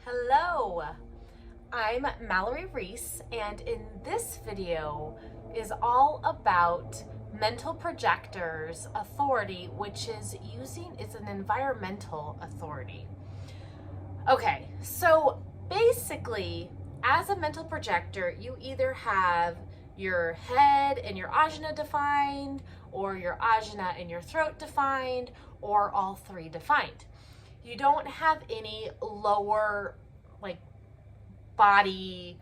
Hello, I'm Mallory Riess, and in this video is all about mental projectors authority, which is it's an environmental authority. Okay, so basically, as a mental projector, you either have your head and your ajna defined, or your ajna and your throat defined, or all three defined. You don't have any lower like body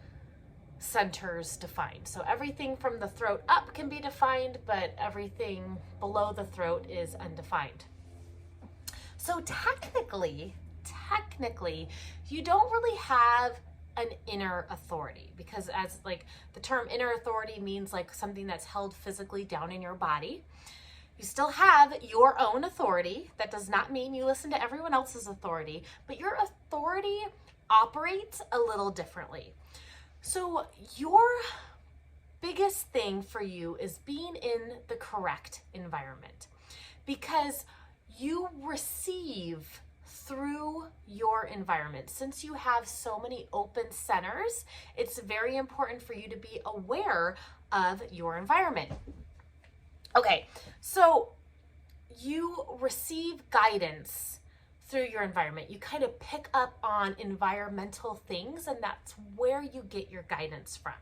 centers defined. So everything from the throat up can be defined, but everything below the throat is undefined. So technically, you don't really have an inner authority, because as like the term inner authority means like something that's held physically down in your body. You still have your own authority. That does not mean you listen to everyone else's authority, but your authority operates a little differently. So your biggest thing for you is being in the correct environment, because you receive through your environment. Since you have so many open centers, it's very important for you to be aware of your environment. Okay, so you receive guidance through your environment. You kind of pick up on environmental things, and that's where you get your guidance from.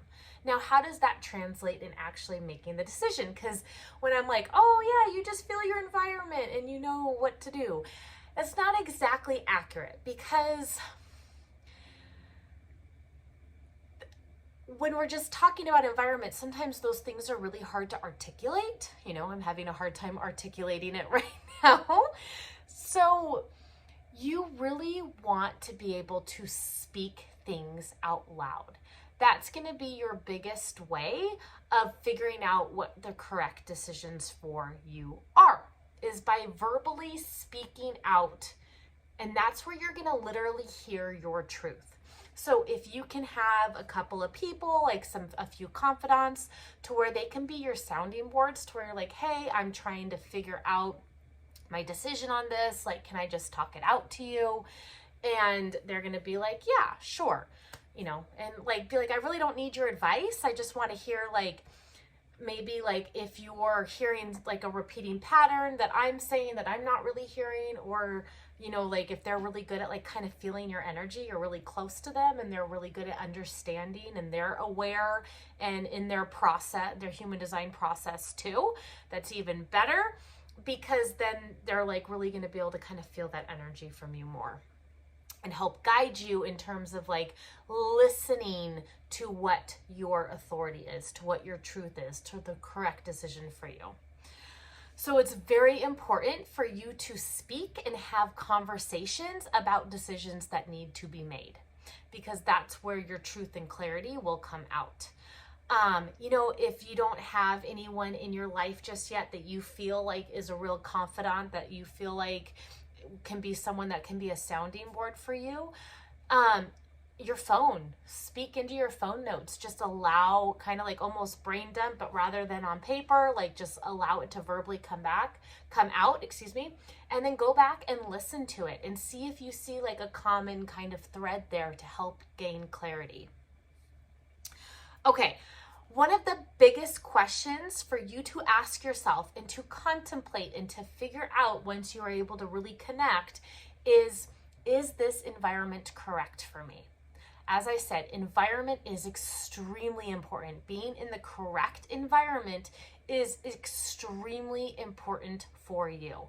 Now, how does that translate in actually making the decision? Because when I'm like, oh yeah, you just feel your environment and you know what to do, that's not exactly accurate, because when we're just talking about environment, sometimes those things are really hard to articulate. You know, I'm having a hard time articulating it right now. So you really want to be able to speak things out loud. That's going to be your biggest way of figuring out what the correct decisions for you are, is by verbally speaking out. And that's where you're going to literally hear your truth. So if you can have a couple of people, like a few confidants, to where they can be your sounding boards, to where you're like, hey, I'm trying to figure out my decision on this. Like, can I just talk it out to you? And they're going to be like, yeah, sure. You know, and like, be like, I really don't need your advice. I just want to hear like, maybe like if you're hearing like a repeating pattern that I'm saying that I'm not really hearing, or you know, like if they're really good at like kind of feeling your energy, you're really close to them and they're really good at understanding and they're aware and in their process, their human design process too, that's even better, because then they're like really going to be able to kind of feel that energy from you more and help guide you in terms of like listening to what your authority is, to what your truth is, to the correct decision for you. So it's very important for you to speak and have conversations about decisions that need to be made, because that's where your truth and clarity will come out. You know, if you don't have anyone in your life just yet that you feel like is a real confidant, that you feel like can be someone that can be a sounding board for you, your phone, speak into your phone notes. Just allow, kind of like almost brain dump, but rather than on paper, like just allow it to verbally come out, and then go back and listen to it and see if you see like a common kind of thread there to help gain clarity. Okay, one of the biggest questions for you to ask yourself and to contemplate and to figure out once you are able to really connect is this environment correct for me? As I said, environment is extremely important. Being in the correct environment is extremely important for you.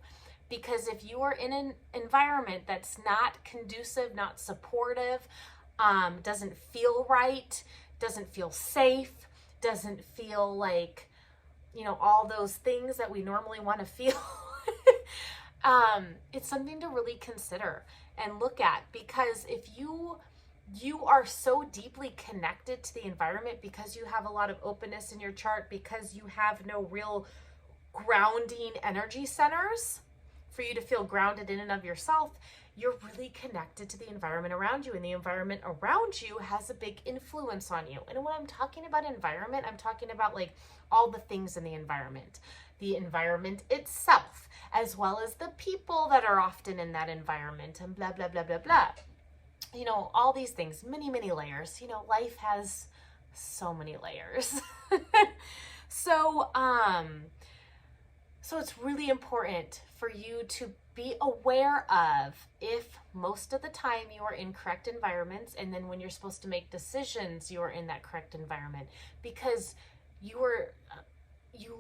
Because if you are in an environment that's not conducive, not supportive, doesn't feel right, doesn't feel safe, doesn't feel like, you know, all those things that we normally want to feel, it's something to really consider and look at. Because if you are so deeply connected to the environment, because you have a lot of openness in your chart, because you have no real grounding energy centers for you to feel grounded in and of yourself, you're really connected to the environment around you, and the environment around you has a big influence on you. And when I'm talking about environment, I'm talking about like all the things in the environment itself, as well as the people that are often in that environment, and blah, blah, blah, blah, blah. all these things, many, many layers. Life has so many layers. So, so it's really important for you to be aware of if most of the time you are in correct environments, and then when you're supposed to make decisions, you are in that correct environment, because you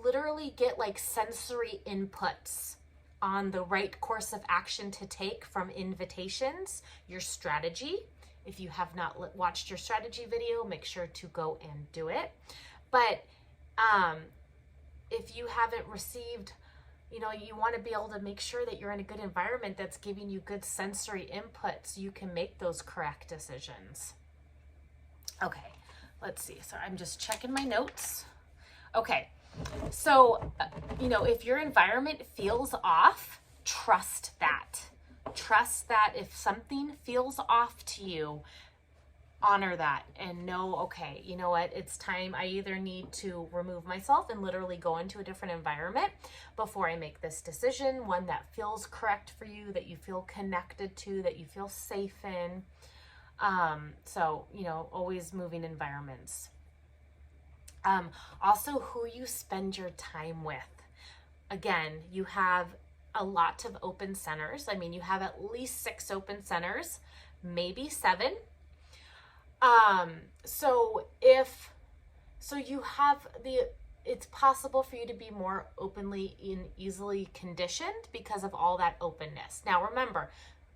literally get like sensory inputs on the right course of action to take from invitations, your strategy. If you have not watched your strategy video, make sure to go and do it. But if you haven't received, you want to be able to make sure that you're in a good environment that's giving you good sensory input so you can make those correct decisions. Okay, let's see. So I'm just checking my notes. Okay, so, if your environment feels off, trust that. Trust that if something feels off to you, honor that and know, okay, you know what, it's time. I either need to remove myself and literally go into a different environment before I make this decision, one that feels correct for you, that you feel connected to, that you feel safe in. So, always moving environments. Also, who you spend your time with. Again, you have a lot of open centers. I mean, you have at least 6 open centers, maybe 7. So you have it's possible for you to be more openly and easily conditioned because of all that openness. Now, remember,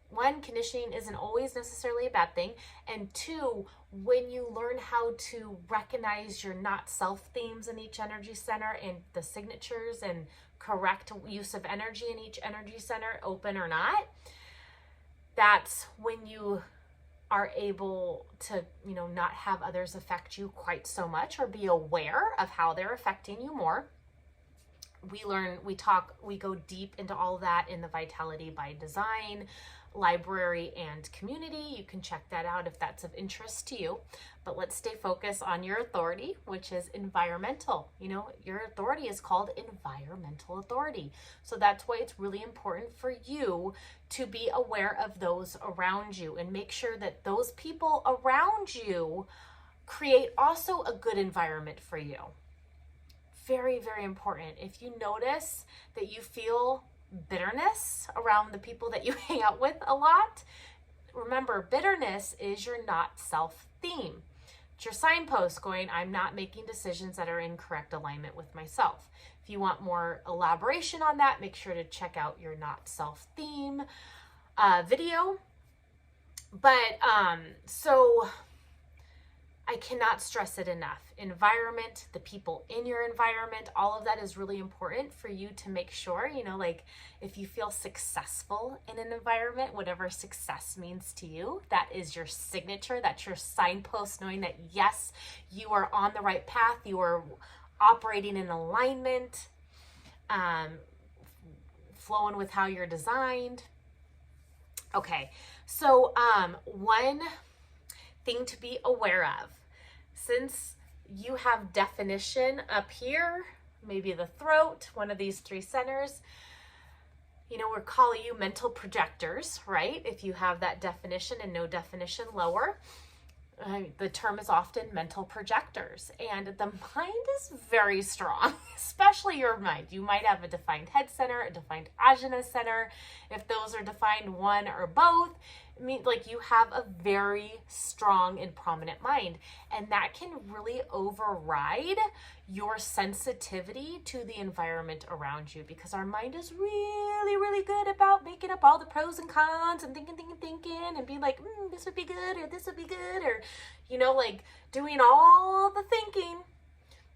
1, conditioning isn't always necessarily a bad thing. And 2, when you learn how to recognize your not self themes in each energy center and the signatures and correct use of energy in each energy center, open or not, that's when you are able to, not have others affect you quite so much, or be aware of how they're affecting you more. We go deep into all of that in the Vitality by Design library and community. You can check that out if that's of interest to you. But let's stay focused on your authority, which is environmental. Your authority is called environmental authority. So that's why it's really important for you to be aware of those around you and make sure that those people around you create also a good environment for you. Very, very important. If you notice that you feel bitterness around the people that you hang out with a lot, remember, bitterness is your not self theme. It's your signpost going, I'm not making decisions that are in correct alignment with myself. If you want more elaboration on that, make sure to check out your not self theme video. But so I cannot stress it enough. Environment, the people in your environment, all of that is really important for you to make sure, if you feel successful in an environment, whatever success means to you, that is your signature, that's your signpost, knowing that yes, you are on the right path, you are operating in alignment, flowing with how you're designed. Okay, so one thing to be aware of, since you have definition up here, maybe the throat, one of these 3 centers, we're calling you mental projectors, right? If you have that definition and no definition lower, the term is often mental projectors. And the mind is very strong, especially your mind. You might have a defined head center, a defined ajna center. If those are defined, one or both, you have a very strong and prominent mind, and that can really override your sensitivity to the environment around you, because our mind is really, really good about making up all the pros and cons and thinking and being like, this would be good, or this would be good, or doing all the thinking,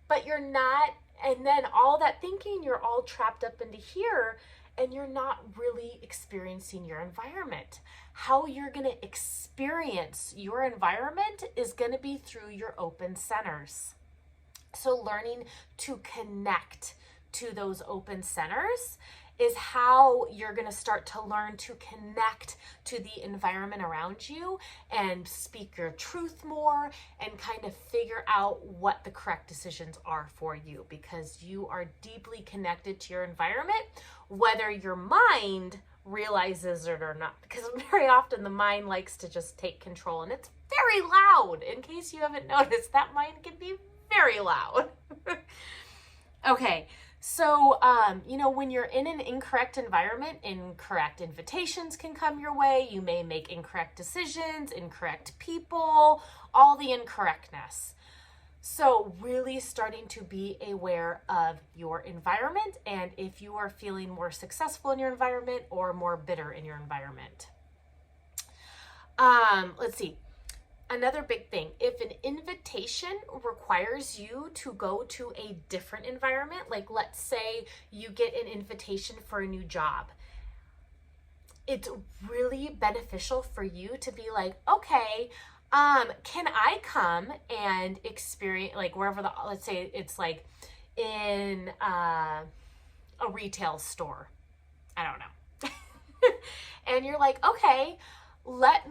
but you're not. And then all that thinking, you're all trapped up into here, and you're not really experiencing your environment. How you're going to experience your environment is going to be through your open centers. So learning to connect to those open centers is how you're going to start to learn to connect to the environment around you and speak your truth more and kind of figure out what the correct decisions are for you, because you are deeply connected to your environment, whether your mind realizes it or not, because very often the mind likes to just take control, and it's very loud. In case you haven't noticed, that mind can be very loud. Okay, so, when you're in an incorrect environment, incorrect invitations can come your way. You may make incorrect decisions, incorrect people, all the incorrectness. So really starting to be aware of your environment, and if you are feeling more successful in your environment or more bitter in your environment. Let's see. Another big thing, if an invitation requires you to go to a different environment, like let's say you get an invitation for a new job, it's really beneficial for you to be like, okay, can I come and experience, like wherever let's say it's like in a retail store, I don't know. And you're like, okay, let's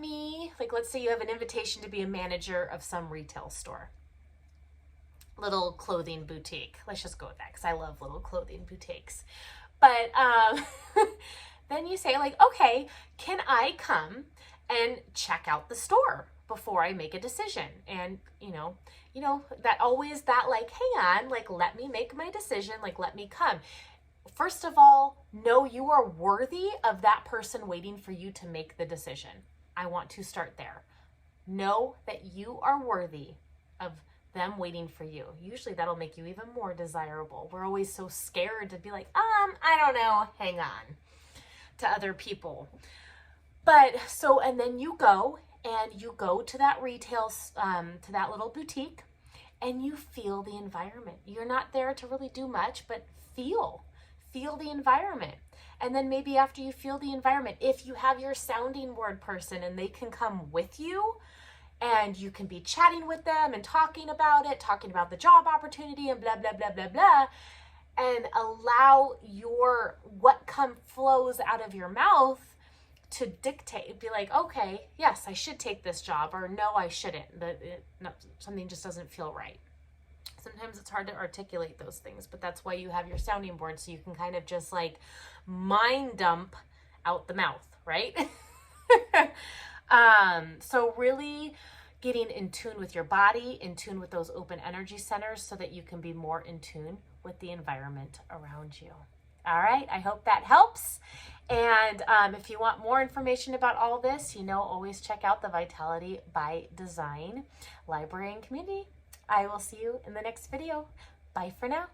say you have an invitation to be a manager of some retail store, little clothing boutique. Let's just go with that because I love little clothing boutiques. But then you say like, okay, can I come and check out the store before I make a decision? And that always that like, hang on, like, let me make my decision, like, let me come. First of all, know you are worthy of that person waiting for you to make the decision. I want to start there. Know that you are worthy of them waiting for you. Usually that'll make you even more desirable. We're always so scared to be like, I don't know, hang on, to other people. But so, and then you go to that retail, to that little boutique, and you feel the environment. You're not there to really do much, but feel the environment. And then maybe after you feel the environment, if you have your sounding board person and they can come with you, and you can be chatting with them and talking about the job opportunity and blah, blah, blah, blah, blah, and allow what flows out of your mouth to dictate, be like, okay, yes, I should take this job, or no, I shouldn't. Something just doesn't feel right. Sometimes it's hard to articulate those things, but that's why you have your sounding board, so you can kind of just like mind dump out the mouth, right? So really getting in tune with your body, in tune with those open energy centers, so that you can be more in tune with the environment around you. All right, I hope that helps. And if you want more information about all this, always check out the Vitality by Design Library and Community. I will see you in the next video. Bye for now.